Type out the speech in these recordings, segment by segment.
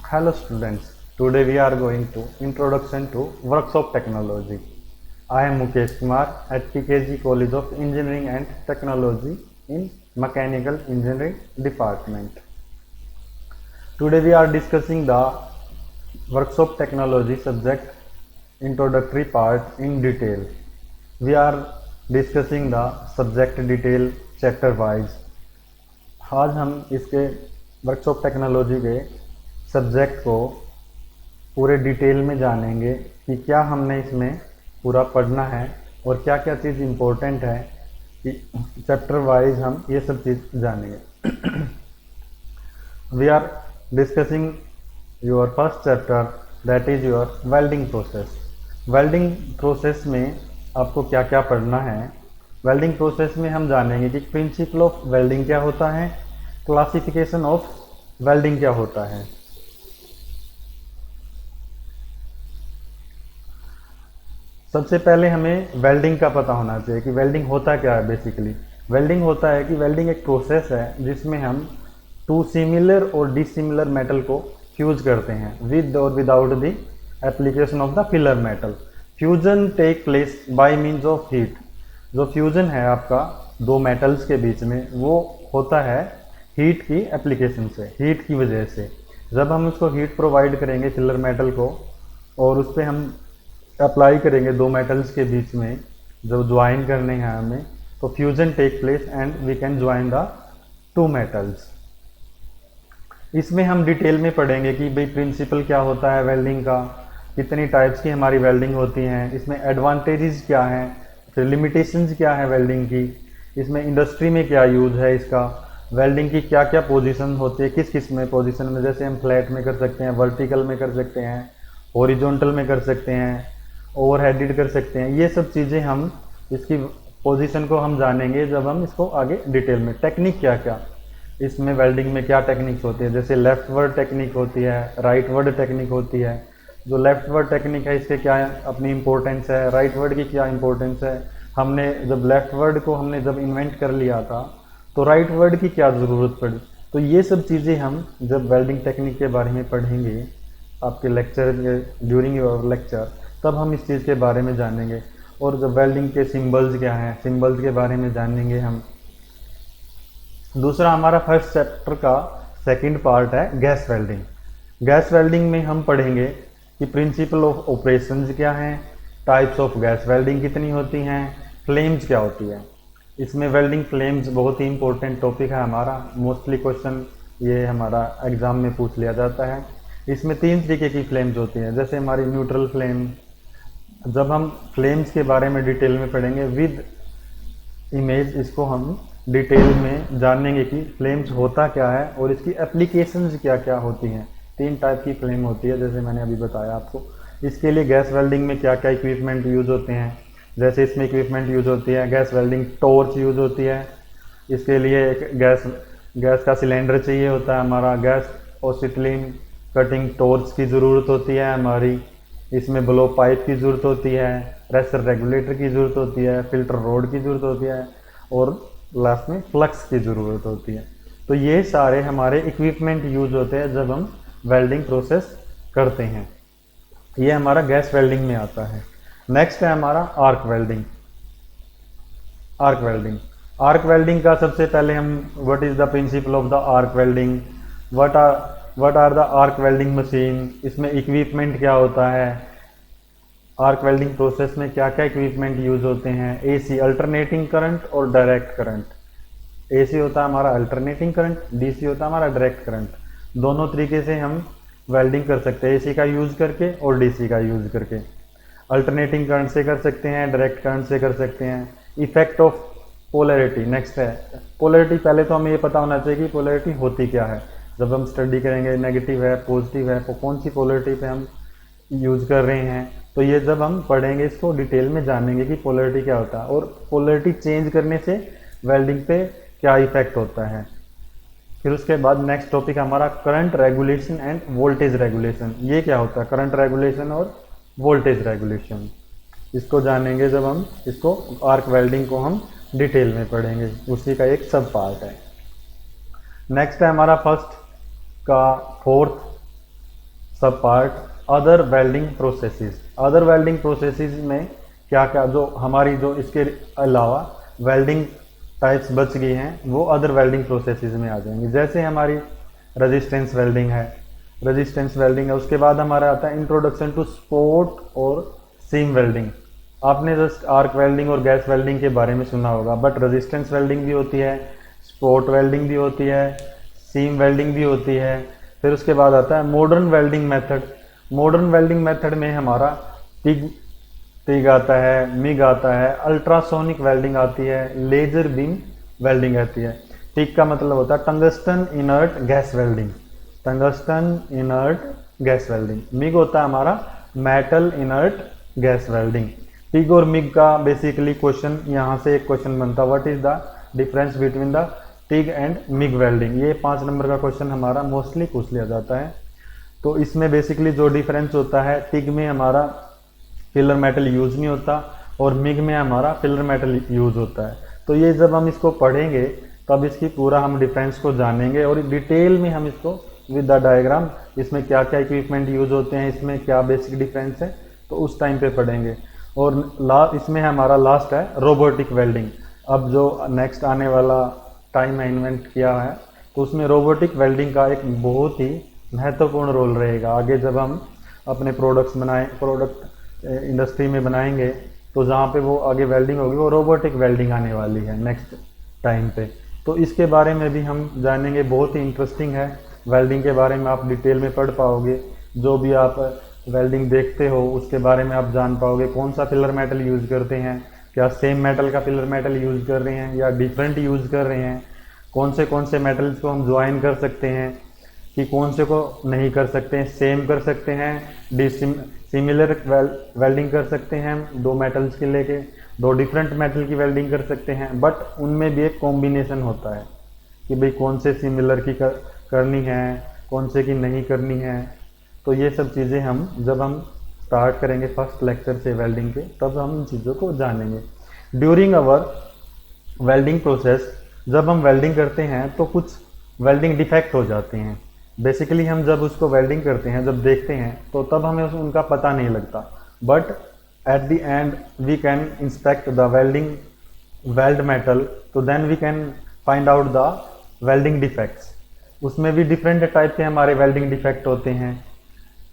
Hello students, today we are going to introduction to workshop technology. I am Mukesh Kumar at PKG College of Engineering and Technology in Mechanical Engineering Department. Today we are discussing the workshop technology subject introductory part in detail. We are discussing the subject detail chapter wise. आज हम इसके workshop technology के subject को पूरे detail में जानेंगे कि क्या हमने इसमें पूरा पढ़ना है और क्या क्या चीज़ इम्पोर्टेंट है कि चैप्टर वाइज हम ये सब चीज़ जानेंगे. We are discussing your first chapter that is your welding process. Welding process में आपको क्या क्या पढ़ना है. वेल्डिंग प्रोसेस में हम जानेंगे कि प्रिंसिपल ऑफ वेल्डिंग क्या होता है, क्लासिफिकेशन ऑफ वेल्डिंग क्या होता है. सबसे पहले हमें वेल्डिंग का पता होना चाहिए कि वेल्डिंग होता क्या है. बेसिकली वेल्डिंग होता है कि वेल्डिंग एक प्रोसेस है जिसमें हम टू सिमिलर और डिसिमिलर मेटल को फ्यूज करते हैं विद और without the application of the filler metal. Fusion take place by means of heat. जो फ्यूजन है आपका दो मेटल्स के बीच में वो होता है हीट की एप्लीकेशन से, हीट की वजह से. जब हम उसको हीट प्रोवाइड करेंगे फिलर मेटल को और उस पर हम अप्लाई करेंगे दो मेटल्स के बीच में जब ज्वाइन करने हैं हमें, तो fusion take place and we can join the two metals. इसमें हम डिटेल में पढ़ेंगे कि भाई प्रिंसिपल क्या होता है वेल्डिंग का, कितनी टाइप्स की हमारी वेल्डिंग होती हैं, इसमें एडवांटेजेस क्या हैं, फिर लिमिटेशंस क्या है वेल्डिंग की, इसमें इंडस्ट्री में क्या यूज़ है इसका, वेल्डिंग की क्या क्या पोजीशन होती है, किस किस में पोजीशन में, जैसे हम फ्लैट में कर सकते हैं, वर्टिकल में कर सकते हैं, हॉरिजॉन्टल में कर सकते हैं, ओवरहेडेड कर सकते हैं. ये सब चीज़ें हम इसकी पोजीशन को हम जानेंगे जब हम इसको आगे डिटेल में. टेक्निक क्या क्या इसमें वेल्डिंग में क्या टेक्निक्स होती है, जैसे लेफ्ट वर्ड टेक्निक होती है, राइट वर्ड टेक्निक होती है. जो लेफ्ट वर्ड टेक्निक है इसके क्या अपनी इंपॉर्टेंस है, राइट वर्ड की क्या इंपॉर्टेंस है. हमने जब लेफ्ट वर्ड को हमने जब इन्वेंट कर लिया था तो राइट वर्ड की क्या ज़रूरत पड़ी. तो ये सब चीज़ें हम जब वेल्डिंग टेक्निक के बारे में पढ़ेंगे आपके लेक्चर ड्यूरिंग योर लेक्चर, तब हम इस चीज़ के बारे में जानेंगे. और जब वेल्डिंग के सिंबल्स क्या हैं, सिंबल्स के बारे में जानेंगे हम. दूसरा हमारा फर्स्ट चैप्टर का सेकंड पार्ट है गैस वेल्डिंग. गैस वेल्डिंग में हम पढ़ेंगे कि प्रिंसिपल ऑफ ऑपरेशंस क्या हैं, टाइप्स ऑफ गैस वेल्डिंग कितनी होती हैं, फ्लेम्स क्या होती है. इसमें वेल्डिंग फ्लेम्स बहुत ही इंपॉर्टेंट टॉपिक है हमारा. मोस्टली क्वेश्चन ये हमारा एग्ज़ाम में पूछ लिया जाता है. इसमें तीन तरीके की फ्लेम्स होती हैं, जैसे हमारी न्यूट्रल फ्लेम. जब हम फ्लेम्स के बारे में डिटेल में पढ़ेंगे विद इमेज, इसको हम डिटेल में जानेंगे कि फ्लेम्स होता क्या है और इसकी एप्लीकेशंस क्या क्या होती हैं. तीन टाइप की फ्लेम होती है जैसे मैंने अभी बताया आपको. इसके लिए गैस वेल्डिंग में क्या क्या इक्विपमेंट यूज़ होते हैं, जैसे इसमें इक्विपमेंट यूज़ होती है, गैस वेल्डिंग टॉर्च यूज़ होती है. इसके लिए एक गैस का सिलेंडर चाहिए होता है हमारा, गैस ओसिटलिन कटिंग टॉर्च की ज़रूरत होती है हमारी. इसमें ब्लो पाइप की ज़रूरत होती है, प्रेशर रेगुलेटर की ज़रूरत होती है, फिल्टर रोड की ज़रूरत होती है और लास्ट में फ्लक्स की ज़रूरत होती है. तो ये सारे हमारे इक्विपमेंट यूज़ होते हैं जब हम वेल्डिंग प्रोसेस करते हैं. ये हमारा गैस वेल्डिंग में आता है. नेक्स्ट है हमारा arc welding. Arc welding arc welding का सबसे पहले हम what is the principle of the arc welding, what are the arc welding machine, इसमें इक्विपमेंट क्या होता है, आर्क वेल्डिंग प्रोसेस में क्या क्या इक्विपमेंट यूज़ होते हैं. एसी अल्टरनेटिंग करंट और डायरेक्ट करंट. एसी होता है हमारा अल्टरनेटिंग करंट, डीसी होता है हमारा डायरेक्ट करंट. दोनों तरीके से हम वेल्डिंग कर सकते हैं, एसी का यूज़ करके और डीसी का यूज़ करके. अल्टरनेटिंग करंट से कर सकते हैं, डायरेक्ट करंट से कर सकते हैं. इफेक्ट ऑफ पोलैरिटी नेक्स्ट है. पोलैरिटी पहले तो हमें ये पता होना चाहिए कि पोलैरिटी होती क्या है. जब हम स्टडी करेंगे नेगेटिव है पॉजिटिव है तो कौन सी पोलैरिटी पे हम यूज़ कर रहे हैं, तो ये जब हम पढ़ेंगे इसको डिटेल में जानेंगे कि पोलैरिटी क्या होता है और पोलैरिटी चेंज करने से वेल्डिंग पे क्या इफेक्ट होता है. फिर उसके बाद नेक्स्ट टॉपिक हमारा current regulation end voltage regulation. ये क्या होता है करंट रेगुलेशन और वोल्टेज रेगुलेशन, इसको जानेंगे जब हम इसको आर्क वेल्डिंग को हम डिटेल में पढ़ेंगे, उसी का एक सब पार्ट है. नेक्स्ट है हमारा फर्स्ट का फोर्थ सब part other welding processes. Other welding processes में क्या क्या जो हमारी जो इसके अलावा वेल्डिंग टाइप्स बच गई हैं वो अदर वेल्डिंग प्रोसेसेस में आ जाएंगी। जैसे हमारी रेजिस्टेंस वेल्डिंग है, रेजिस्टेंस वेल्डिंग है। उसके बाद हमारा आता है इंट्रोडक्शन टू स्पोर्ट और सीम वेल्डिंग। आपने जस्ट आर्क वेल्डिंग और गैस वेल्डिंग के बारे में सुना होगा, बट रेजिस्टेंस वेल्डिंग भी होती है, स्पोर्ट वेल्डिंग भी होती है, सीम वेल्डिंग भी होती है। फिर उसके बाद आता है modern welding method. Modern welding method में हमारा टिग आता है, मिग आता है, अल्ट्रासोनिक वेल्डिंग आती है, लेजर बीम वेल्डिंग आती है। टिग का मतलब होता है tungsten inert gas welding, tungsten inert gas welding. MiG होता है हमारा metal inert gas welding. TIG और मिग का बेसिकली क्वेश्चन यहाँ से एक क्वेश्चन बनता है, what is the difference between the TIG and MiG welding. ये 5 नंबर का क्वेश्चन हमारा मोस्टली पूछ लिया जाता है। तो इसमें बेसिकली जो डिफरेंस होता है, टिग में हमारा फिलर मेटल यूज नहीं होता और मिग में हमारा फिलर मेटल यूज होता है। तो ये जब हम इसको पढ़ेंगे तब इसकी पूरा हम डिफरेंस को जानेंगे और डिटेल में हम इसको विद द डायग्राम इसमें क्या क्या इक्विपमेंट यूज होते हैं, इसमें क्या बेसिक डिफरेंस है, तो उस टाइम पे पढ़ेंगे। और इसमें हमारा लास्ट है रोबोटिक वेल्डिंग। अब जो नेक्स्ट आने वाला टाइम है इन्वेंट किया है, तो उसमें रोबोटिक वेल्डिंग का एक बहुत ही महत्वपूर्ण रोल रहेगा। आगे जब हम अपने प्रोडक्ट इंडस्ट्री में बनाएंगे तो जहाँ पे वो आगे वेल्डिंग होगी वो रोबोटिक वेल्डिंग आने वाली है नेक्स्ट टाइम पे। तो इसके बारे में भी हम जानेंगे, बहुत ही इंटरेस्टिंग है। वेल्डिंग के बारे में आप डिटेल में पढ़ पाओगे, जो भी आप वेल्डिंग देखते हो उसके बारे में आप जान पाओगे। कौन सा फिलर मेटल यूज़ करते हैं, क्या सेम मेटल का फिलर मेटल यूज़ कर रहे हैं या डिफरेंट यूज़ कर रहे हैं, कौन से मेटल्स को हम ज्वाइन कर सकते हैं कि कौन से को नहीं कर सकते हैं, सेम कर सकते हैं, सिमिलर वेल्डिंग कर सकते हैं, 2 मेटल्स के लेके 2 डिफरेंट मेटल की वेल्डिंग कर सकते हैं। बट उनमें भी एक कॉम्बिनेशन होता है कि भाई कौन से सिमिलर की करनी है, कौन से की नहीं करनी है। तो ये सब चीज़ें हम जब हम स्टार्ट करेंगे फर्स्ट लेक्चर से वेल्डिंग के, तब हम इन चीज़ों को जानेंगे। ड्यूरिंग आवर वेल्डिंग प्रोसेस जब हम वेल्डिंग करते हैं तो कुछ वेल्डिंग डिफेक्ट हो जाते हैं। बेसिकली हम जब उसको वेल्डिंग करते हैं, जब देखते हैं तो तब हमें उनका पता नहीं लगता, but at the end we can inspect the weld metal, तो then we can find out the welding defects. उसमें भी डिफरेंट टाइप के हमारे वेल्डिंग डिफेक्ट होते हैं,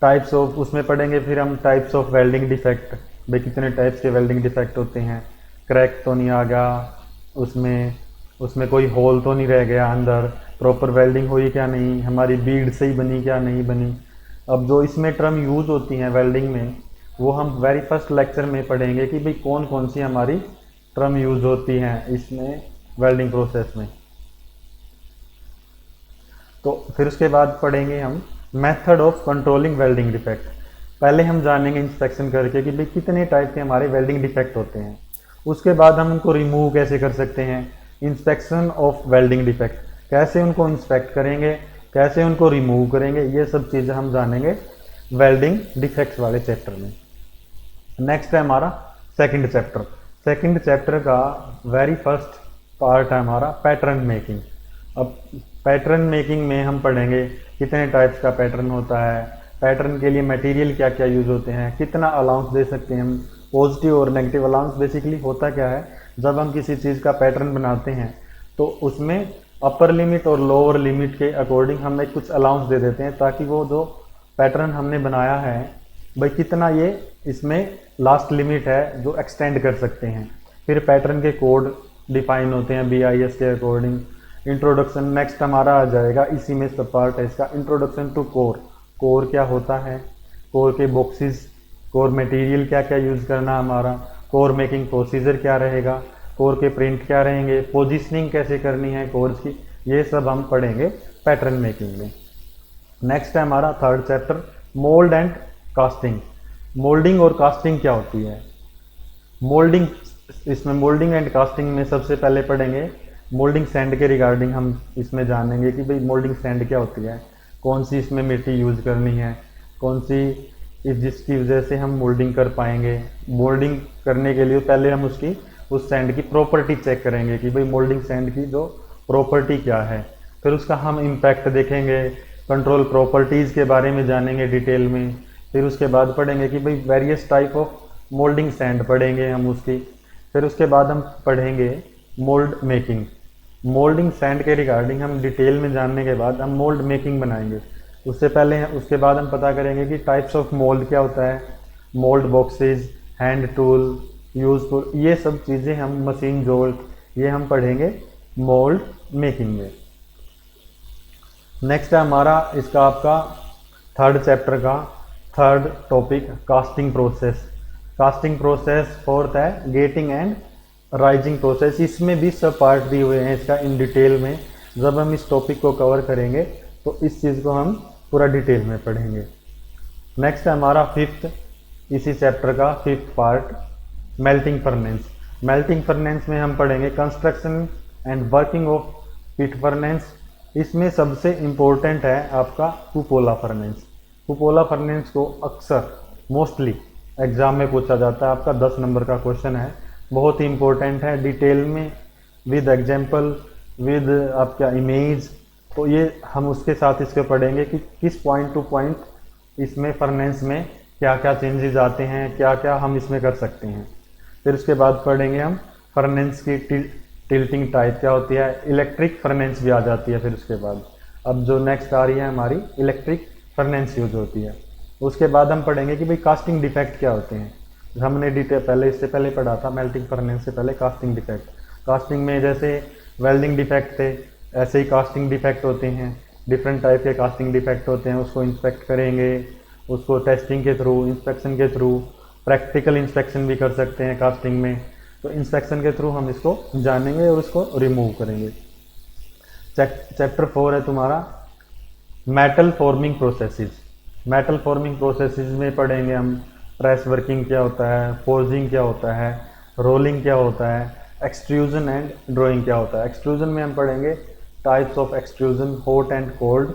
टाइप्स ऑफ उसमें पढ़ेंगे। फिर हम टाइप्स ऑफ वेल्डिंग डिफेक्ट, भाई कितने टाइप्स के वेल्डिंग डिफेक्ट होते हैं, क्रैक तो नहीं आ गया उसमें कोई होल तो नहीं रह गया अंदर, प्रॉपर वेल्डिंग हुई क्या नहीं, हमारी बीड सही बनी क्या नहीं बनी। अब जो इसमें टर्म यूज़ होती हैं वेल्डिंग में, वो हम वेरी फर्स्ट लेक्चर में पढ़ेंगे कि भाई कौन कौन सी हमारी टर्म यूज़ होती हैं इसमें वेल्डिंग प्रोसेस में। तो फिर उसके बाद पढ़ेंगे हम method of controlling welding defect. पहले हम जानेंगे इंस्पेक्शन करके कि भाई कितने टाइप के हमारे वेल्डिंग डिफेक्ट होते हैं। उसके बाद हम उनको रिमूव कैसे कर सकते हैं, इंस्पेक्शन ऑफ वेल्डिंग डिफेक्ट, कैसे उनको इंस्पेक्ट करेंगे, कैसे उनको रिमूव करेंगे, ये सब चीज़ें हम जानेंगे वेल्डिंग डिफेक्ट्स वाले चैप्टर में। नेक्स्ट है हमारा सेकंड चैप्टर। सेकंड चैप्टर का वेरी फर्स्ट पार्ट है हमारा पैटर्न मेकिंग। अब पैटर्न मेकिंग में हम पढ़ेंगे कितने टाइप्स का पैटर्न होता है, पैटर्न के लिए मटेरियल क्या क्या यूज़ होते हैं, कितना अलाउंस दे सकते हैं हम, पॉजिटिव और नेगेटिव अलाउंस। बेसिकली होता क्या है, जब हम किसी चीज़ का पैटर्न बनाते हैं तो उसमें अपर लिमिट और लोअर लिमिट के अकॉर्डिंग हम एक कुछ अलाउंस दे देते हैं, ताकि वो जो पैटर्न हमने बनाया है भाई कितना ये इसमें लास्ट लिमिट है जो एक्सटेंड कर सकते हैं। फिर पैटर्न के कोड डिफाइन होते हैं BIS के अकॉर्डिंग। इंट्रोडक्शन नेक्स्ट हमारा आ जाएगा, इसी में सब पार्ट है इसका, इंट्रोडक्शन टू कोर। कोर क्या होता है, कोर के बॉक्सेस, कोर मटेरियल क्या क्या यूज़ करना हमारा, कोर मेकिंग प्रोसीजर क्या रहेगा, कोर के प्रिंट क्या रहेंगे, पोजीशनिंग कैसे करनी है कोर्स की, ये सब हम पढ़ेंगे पैटर्न मेकिंग में। नेक्स्ट है हमारा third chapter mould and casting. Moulding और कास्टिंग क्या होती है, मोल्डिंग, इसमें मोल्डिंग एंड कास्टिंग में सबसे पहले पढ़ेंगे मोल्डिंग सैंड के रिगार्डिंग। हम इसमें जानेंगे कि भाई मोल्डिंग सैंड क्या होती है, कौन सी इसमें मिट्टी यूज़ करनी है, कौन सी जिसकी वजह से हम मोल्डिंग कर पाएंगे। मोल्डिंग करने के लिए पहले हम उस सैंड की प्रॉपर्टी चेक करेंगे कि भाई मोल्डिंग सैंड की जो प्रॉपर्टी क्या है। फिर उसका हम इम्पैक्ट देखेंगे कंट्रोल प्रॉपर्टीज़ के बारे में जानेंगे डिटेल में। फिर उसके बाद पढ़ेंगे कि भाई various type of moulding sand पढ़ेंगे हम उसकी। फिर उसके बाद हम पढ़ेंगे मोल्ड मेकिंग। मोल्डिंग सैंड के रिगार्डिंग हम डिटेल में जानने के बाद हम मोल्ड मेकिंग बनाएंगे। उसके बाद हम पता करेंगे कि टाइप्स ऑफ मोल्ड क्या होता है, mould boxes, hand tool, useful, ये सब चीज़ें हम मशीन जोल्ट ये हम पढ़ेंगे मोल्ड मेकिंग में। नेक्स्ट है हमारा इसका आपका थर्ड चैप्टर का third topic casting process. Casting process fourth है गेटिंग एंड राइजिंग प्रोसेस। इसमें भी सब पार्ट दिए हुए हैं इसका इन डिटेल में। जब हम इस टॉपिक को कवर करेंगे तो इस चीज़ को हम पूरा डिटेल में पढ़ेंगे। नेक्स्ट है हमारा फिफ्थ, इसी चैप्टर का fifth part melting furnace. Melting furnace में हम पढ़ेंगे construction and working of pit furnace. इसमें सबसे इम्पोर्टेंट है आपका कुपोला फर्नेस। कुपोला फर्नेस को अक्सर मोस्टली एग्जाम में पूछा जाता है, आपका 10 नंबर का क्वेश्चन है, बहुत ही इंपॉर्टेंट है डिटेल में विद एग्जाम्पल विद आपका इमेज। तो ये हम उसके साथ इसको पढ़ेंगे कि किस पॉइंट टू पॉइंट इसमें फर्नेस में क्या क्या चेंजेस आते हैं, क्या क्या हम इसमें कर सकते हैं। फिर उसके बाद पढ़ेंगे हम फर्नेस की टिल्टिंग टाइप क्या होती है, इलेक्ट्रिक फर्नेस भी आ जाती है। फिर उसके बाद अब जो नेक्स्ट आ रही है हमारी इलेक्ट्रिक फर्नेस यूज होती है। उसके बाद हम पढ़ेंगे कि भाई कास्टिंग डिफेक्ट क्या होते हैं। हमने डिटेल इससे पहले पढ़ा था मेल्टिंग फर्नेस से पहले कास्टिंग डिफेक्ट। कास्टिंग में जैसे वेल्डिंग डिफेक्ट थे, ऐसे ही कास्टिंग डिफेक्ट होते हैं। डिफरेंट टाइप के कास्टिंग डिफेक्ट होते हैं, उसको इंस्पेक्ट करेंगे, उसको टेस्टिंग के थ्रू, इंस्पेक्शन के थ्रू, प्रैक्टिकल इंस्पेक्शन भी कर सकते हैं कास्टिंग में। तो इंस्पेक्शन के थ्रू हम इसको जानेंगे और इसको रिमूव करेंगे। चैप्टर 4 है तुम्हारा metal forming processes. Metal forming processes में पढ़ेंगे हम प्रेस वर्किंग क्या होता है, फोर्जिंग क्या होता है, रोलिंग क्या होता है, एक्सट्रूजन एंड ड्राइंग क्या होता है। एक्सट्रूजन में हम पढ़ेंगे types of extrusion, hot and cold,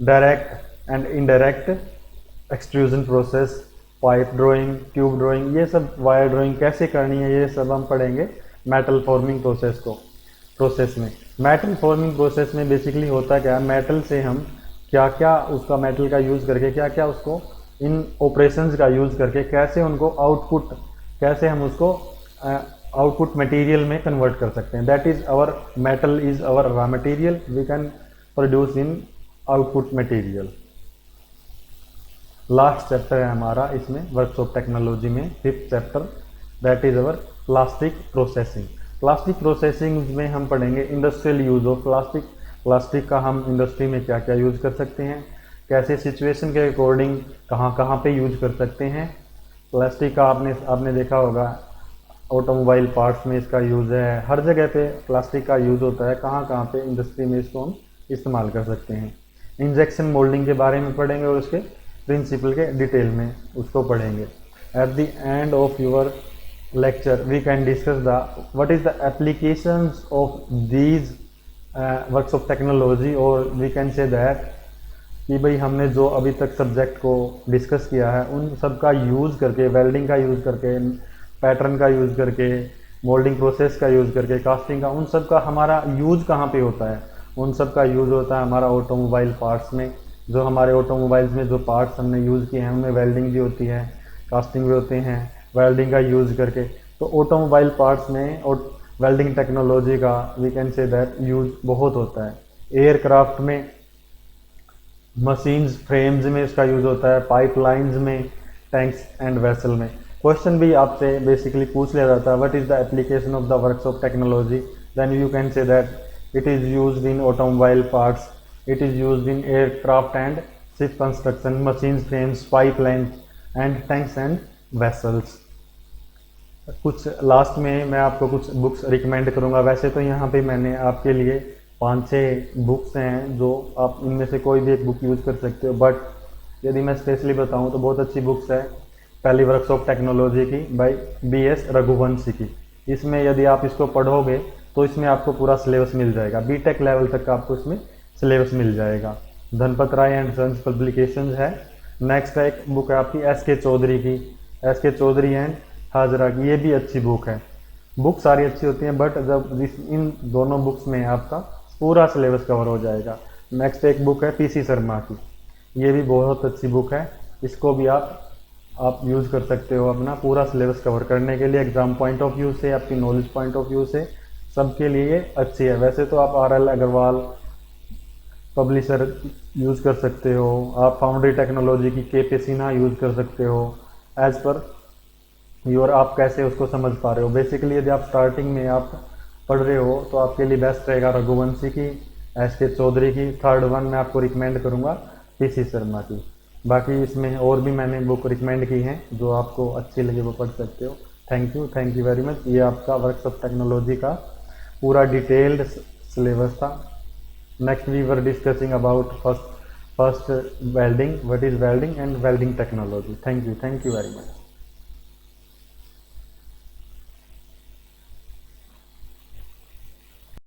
direct and indirect extrusion process, pipe drawing, tube drawing, ये सब वायर ड्राइंग कैसे करनी है, ये सब हम पढ़ेंगे मेटल फॉर्मिंग प्रोसेस में। मेटल फॉर्मिंग प्रोसेस में बेसिकली होता क्या है, मेटल से हम क्या क्या उसका मेटल का यूज़ करके क्या क्या उसको इन ऑपरेशंस का यूज़ करके कैसे उनको कैसे हम उसको आउटपुट मटेरियल में कन्वर्ट कर सकते हैं। That is our metal is our raw material, we can produce in output material. Last chapter है हमारा इसमें वर्क्स ऑफ टेक्नोलॉजी में fifth chapter, that is our plastic processing. Plastic processing में हम पढ़ेंगे industrial use of plastic. Plastic का हम industry में क्या क्या यूज़ कर सकते हैं, कैसे सिचुएशन के अकॉर्डिंग कहाँ कहाँ पे यूज कर सकते हैं। प्लास्टिक का आपने देखा होगा ऑटोमोबाइल पार्ट्स में इसका यूज़ है, हर जगह पे प्लास्टिक का यूज़ होता है, कहाँ कहाँ पे इंडस्ट्री में इसको हम इस्तेमाल कर सकते हैं। इंजेक्शन मोल्डिंग के बारे में पढ़ेंगे और उसके प्रिंसिपल के डिटेल में उसको पढ़ेंगे। At the end of your lecture we can discuss what is the applications of these works of technology, और वी कैन से दैट कि भाई हमने जो अभी तक सब्जेक्ट को डिस्कस किया है उन सब का यूज़ करके, वेल्डिंग का यूज़ करके, पैटर्न का यूज़ करके, मोल्डिंग प्रोसेस का यूज़ करके, कास्टिंग का, उन सब का हमारा यूज़ कहाँ पे होता है। उन सब का यूज़ होता है हमारा ऑटोमोबाइल पार्ट्स में। जो हमारे ऑटोमोबाइल्स में जो पार्ट्स हमने यूज़ किए हैं उनमें वेल्डिंग भी होती है, कास्टिंग भी होते हैं, वेल्डिंग का यूज़ करके। तो ऑटोमोबाइल पार्ट्स में और वेल्डिंग टेक्नोलॉजी का we can say that use बहुत होता है। एयरक्राफ्ट में, मशीन्स, फ्रेम्स में इसका यूज़ होता है, पाइपलाइंस में, टैंक्स एंड वेसल में। क्वेश्चन भी आपसे बेसिकली पूछ लिया जाता है what is the application of the works of technology, then you can say that it is used in automobile parts, it is used in aircraft and ship construction, machines, frames, pipelines and tanks and vessels. कुछ last में मैं आपको कुछ books recommend करूँगा। वैसे तो यहाँ पे मैंने आपके लिए 5-6 बुक्स हैं जो आप इनमें से कोई भी एक बुक यूज़ कर सकते हो, बट यदि मैं स्पेशली बताऊँ तो बहुत अच्छी बुक्स है पहली वर्क्स ऑफ टेक्नोलॉजी की बाय BS रघुवंशी की। इसमें यदि आप इसको पढ़ोगे तो इसमें आपको पूरा सिलेबस मिल जाएगा, बीटेक लेवल तक का आपको इसमें सिलेबस मिल जाएगा। धनपत राय एंड सन्स पब्लिकेशंस है। नेक्स्ट है एक बुक है आपकी SK चौधरी की, SK चौधरी एंड हाजरा की, ये भी अच्छी बुक है। बुक सारी अच्छी होती हैं, बट जब इन दोनों बुक्स में आपका पूरा सिलेबस कवर हो जाएगा। नेक्स्ट एक बुक है पीसी शर्मा की, ये भी बहुत अच्छी बुक है। इसको भी आप यूज़ कर सकते हो अपना पूरा सिलेबस कवर करने के लिए, एग्ज़ाम पॉइंट ऑफ व्यू से, आपकी नॉलेज पॉइंट ऑफ व्यू से, सबके लिए अच्छी है। वैसे तो आप RL अग्रवाल पब्लिशर यूज़ कर सकते हो, आप फाउंड्री टेक्नोलॉजी की KP सिन्हा यूज़ कर सकते हो, एज़ पर योर आप कैसे उसको समझ पा रहे हो। बेसिकली यदि आप स्टार्टिंग में आप पढ़ रहे हो तो आपके लिए बेस्ट रहेगा रघुवंशी की, SK चौधरी की। थर्ड वन मैं आपको रिकमेंड करूँगा PC शर्मा की। बाकी इसमें और भी मैंने बुक रिकमेंड की हैं, जो आपको अच्छी लगे वो पढ़ सकते हो। Thank you very much. ये आपका वर्कशॉप टेक्नोलॉजी का पूरा डिटेल्ड सिलेबस था। Next we were discussing about first welding, what is welding and welding technology. Thank you very much.